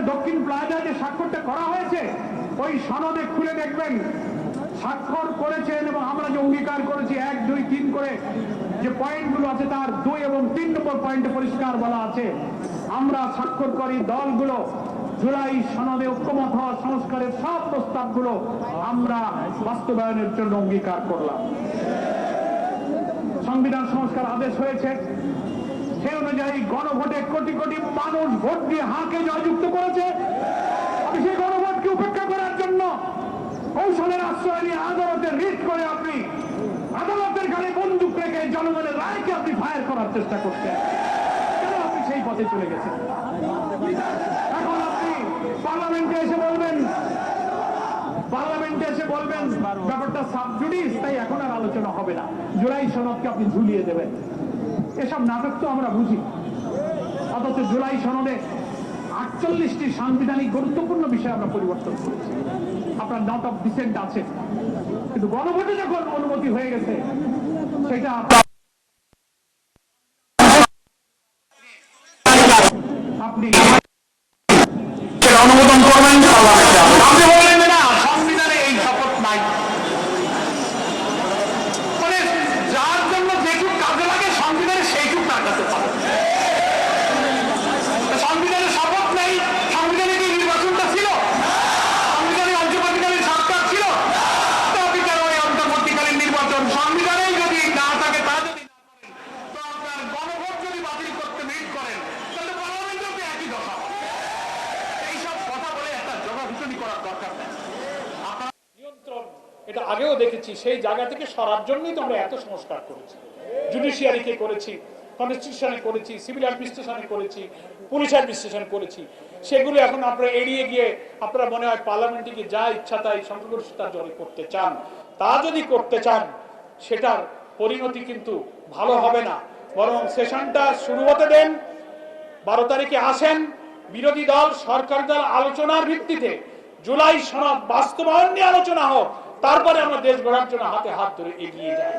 দক্ষিণ প্লাজা যে স্বাক্ষরটা করা হয়েছে, ওই সনদে খুলে দেখবেন স্বাক্ষর করেছেন এবং আমরা যে অঙ্গীকার করেছি 1, 2, 3 করে যে পয়েন্টগুলো আছে তার 2 এবং 3 নম্বর পয়েন্টে পরিষ্কার বলা আছে আমরা স্বাক্ষরকারী দলগুলো জুলাই সনদে ঐক্যমত হওয়া সংস্কারের সব প্রস্তাবগুলো আমরা বাস্তবায়নের জন্য অঙ্গীকার করলাম। সংবিধান সংস্কার আদেশ হয়েছে, সেই অনুযায়ী গণভোটে কোটি কোটি মানুষ ভোট দিয়ে হাঁকে জয়যুক্ত করেছে। আমি সেই গণভোটকে উপেক্ষা করার জন্য কৌশলের আশ্রয় নিয়ে আদালতে রিট করে আপনি আদালতের গাড়ি বন্দুক রেখে জনগণের রায়কে আপনি ফায়ার করার চেষ্টা করছেন। কেন আপনি সেই পথে চলে গেছেন? এখন আপনি পার্লামেন্টে এসে বলবেন ব্যাপারটা সাবজুডিস, তাই এখন আর আলোচনা হবে না, জুলাই সনদকে আপনি ঝুলিয়ে দেবেন। এসব নাটক তো আমরা বুঝি, অথচ জুলাই সনদে 48টি সাংবিধানিক গুরুত্বপূর্ণ বিষয় আমরা পরিবর্তন করেছি। আপনার নট অফ ডিসেন্ট আছে, কিন্তু গণভোটে যখন অনুমতি হয়ে গেছে সেটা আপনি অনুমোদন করবেন। আপনি বললেন না সংবিধানে এই শপথ নাই, মানে যার জন্য যেটুক কাজে লাগে সংবিধানে সেইটুক তার কাছে পাবে। সংবিধানে শপথ নেই, সংবিধানে কি নির্বাচনটা ছিল? সংবিধানে অন্তর্বর্তীকালীন সরকার ছিল? তো আপনি কেন ওই অন্তর্বর্তীকালীন নির্বাচন সংবিধানেই যদি না থাকে, তা যদি না করেন, তো আপনার গণভোট যদি বাতিল করতে মিট করেন তাহলে পার্লামেন্টেও তো একই দশা। এইসব কথা বলে একটা জবাবদিহি করার দরকার নেই। নিয়ন্ত্রণ এটা আগেও দেখেছি, সেই জায়গা থেকে সরার জন্যই তো আমরা এত সংস্কার করেছি। জুডিশিয়ারিকে করেছি, কনস্টিটিউশনে করেছি, সিভিল অ্যাডমিনিস্ট্রেশনে করেছি, পুলিশ অ্যাডমিনিস্ট্রেশন করেছি। সেগুলো এখন আপনারা এড়িয়ে গিয়ে আপনারা মনে হয় পার্লামেন্টে গিয়ে যা ইচ্ছা তাই সংখ্যাগরিষ্ঠতার জন্য করতে চান। তা যদি করতে চান সেটার পরিণতি কিন্তু ভালো হবে না, বরং সেশনটা শুরু হতে দেন। 12 তারিখে আসেন, বিরোধী দল সরকারি দল আলোচনার ভিত্তিতে জুলাই সনদ বাস্তবায়ন নিয়ে আলোচনা হোক, তারপরে আমরা দেশ গড়ার জন্য হাতে হাত ধরে এগিয়ে যাই।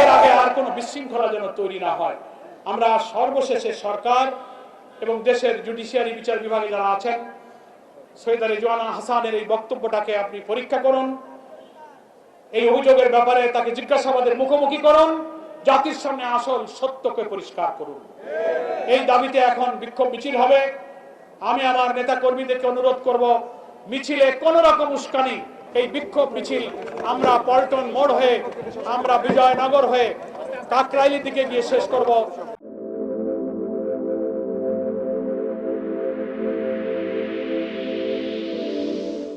এর আগে আর কোনো বিশৃঙ্খলা যেন তৈরি না হয়। আমরা সর্বশেষে সরকার এবং দেশের জুডিশিয়ারি বিচার বিভাগে যারা আছেন, সৈয়দা রেজওয়ানা হাসানের এই বক্তব্যটাকে আপনি পরীক্ষা করুন, এই অভিযোগের ব্যাপারে তাকে জিজ্ঞাসাবাদের মুখোমুখি করুন, জাতির সামনে আসল সত্যকে পরিষ্কার করুন। এই দাবিতে এখন বিক্ষোভ মিছিল হবে। আমি আমার নেতা কর্মীদেরকে অনুরোধ করব, মিছিলে কোন রকম উস্কানি, এই বিক্ষোভ মিছিল আমরা পল্টন মোড় হয়ে, আমরা বিজয়নগর হয়ে কাকরাইলের দিকে গিয়ে শেষ করব।